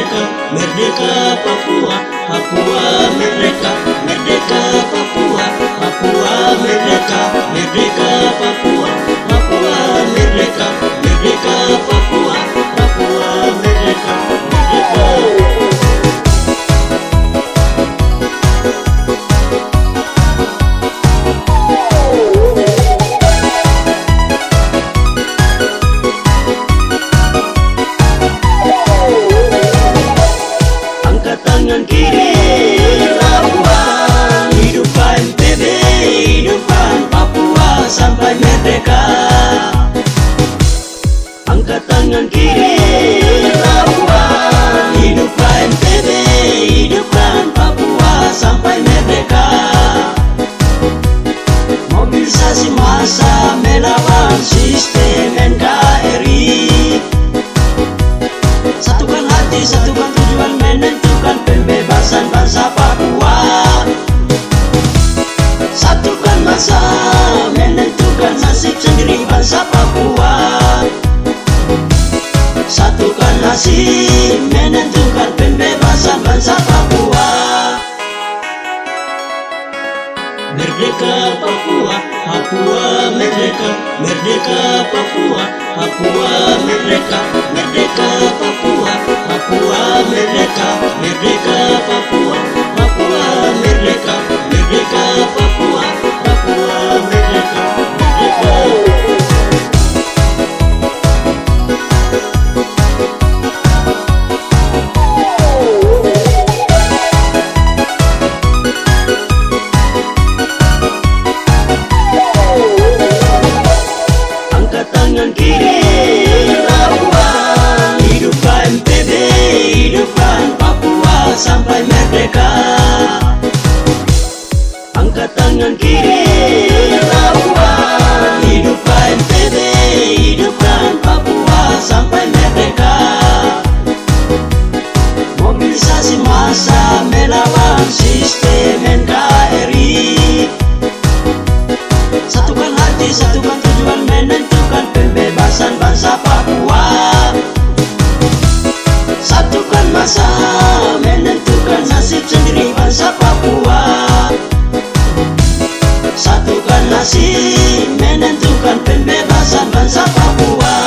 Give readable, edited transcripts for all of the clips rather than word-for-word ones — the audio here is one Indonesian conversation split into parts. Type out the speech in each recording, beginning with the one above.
merdeka, merdeka Papua, Papua merdeka, merdeka Papua, Papua merdeka, merdeka Papua, Papua merdeka, merdeka Papua, Papua merdeka, merdeka. Tangan kiri lawan, hidupkan PB, hidupkan Papua sampai merdeka. Angkat tangan kiri lawan, hidupkan PB, hidupkan Papua sampai merdeka. Mobilisasi massa melawan sistem NKRI. Satukan hati, satukan tujuan, menentukan pembebasan bangsa Papua. Satukan massa, menentukan nasib sendiri bangsa Papua. Satukan nasib, menentukan pembebasan bangsa Papua. Merdeka Papua, Papua merdeka, merdeka Papua, Papua merdeka, merdeka Papua, Papua merdeka, merdeka Papua, Papua merdeka, merdeka Papua, Papua merdeka, merdeka. Tangan kiri lawan, hidupkan PB, hidupkan Papua sampai merdeka. Angkat tangan kiri lawan, hidupkan PB, hidupkan Papua sampai merdeka. Mobilisasi massa melawan sistem NKRI. Satukan hati, satukan tujuan, menentukan pembebasan bangsa Papua. Satukan massa, menentukan nasib sendiri bangsa Papua. Satukan nasib, menentukan pembebasan bangsa Papua.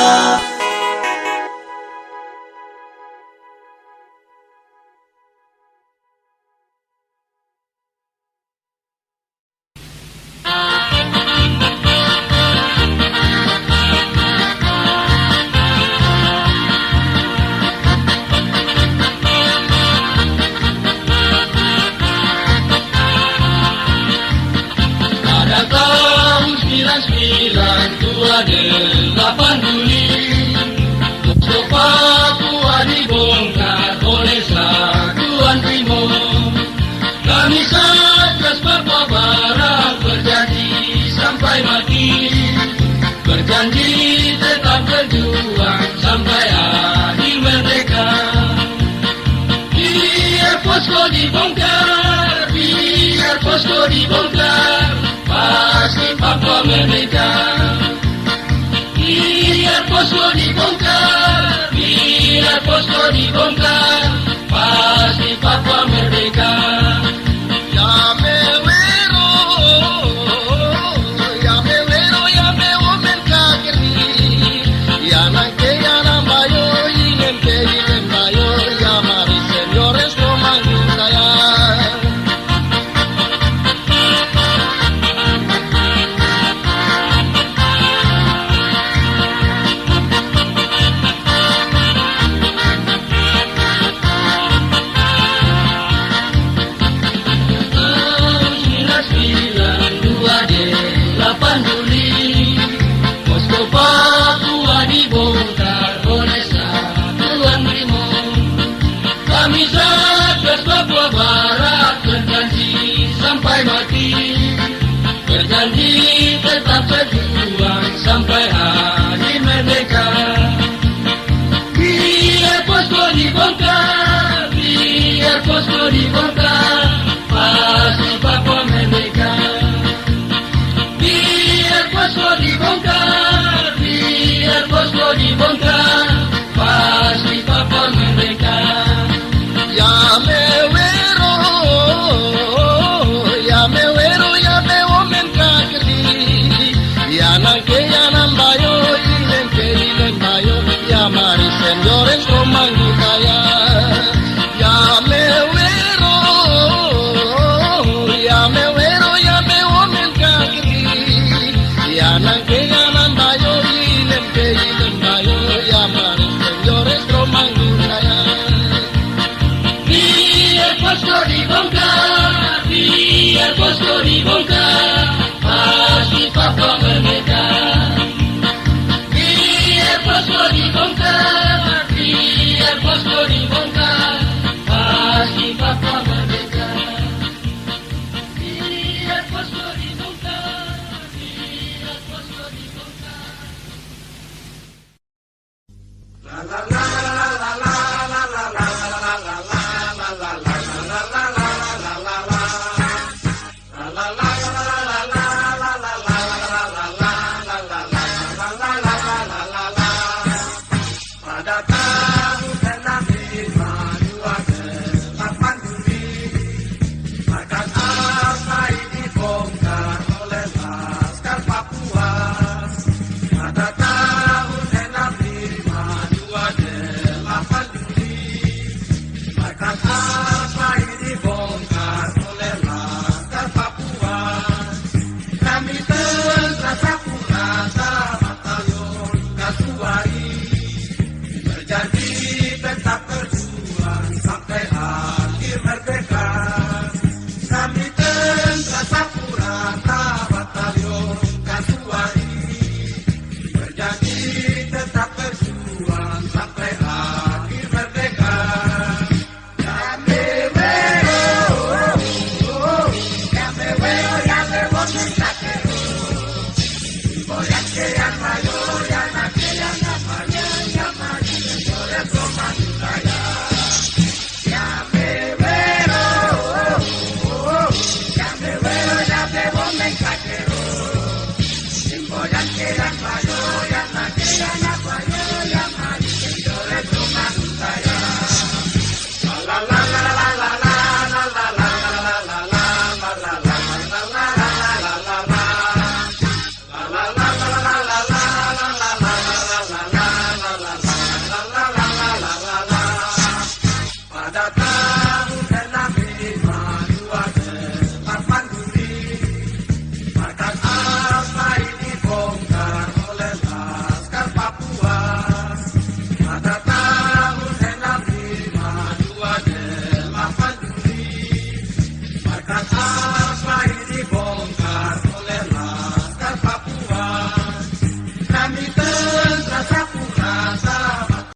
Papua dibongkar oleh Satuan Timur. Kami Satgas Papua Barat berjanji sampai mati, berjanji tetap berjuang sampai akhir merdeka. Biar posko dibongkar, biar posko dibongkar, pasti Papua merdeka. Biar posko dibongkar, biar posko dibongkar, pasti Papua merdeka. Ya mewero, ya mewero, ya mewomen kakiri, ya nangke ya nambayo, inempe inembayo, ya mari señores lo mangutaya. Kami Satgas Papua Barat berjanji sampai mati, berjanji tetap berjuang sampai hari merdeka. Biar posko dibongkar, biar posko dibongkar,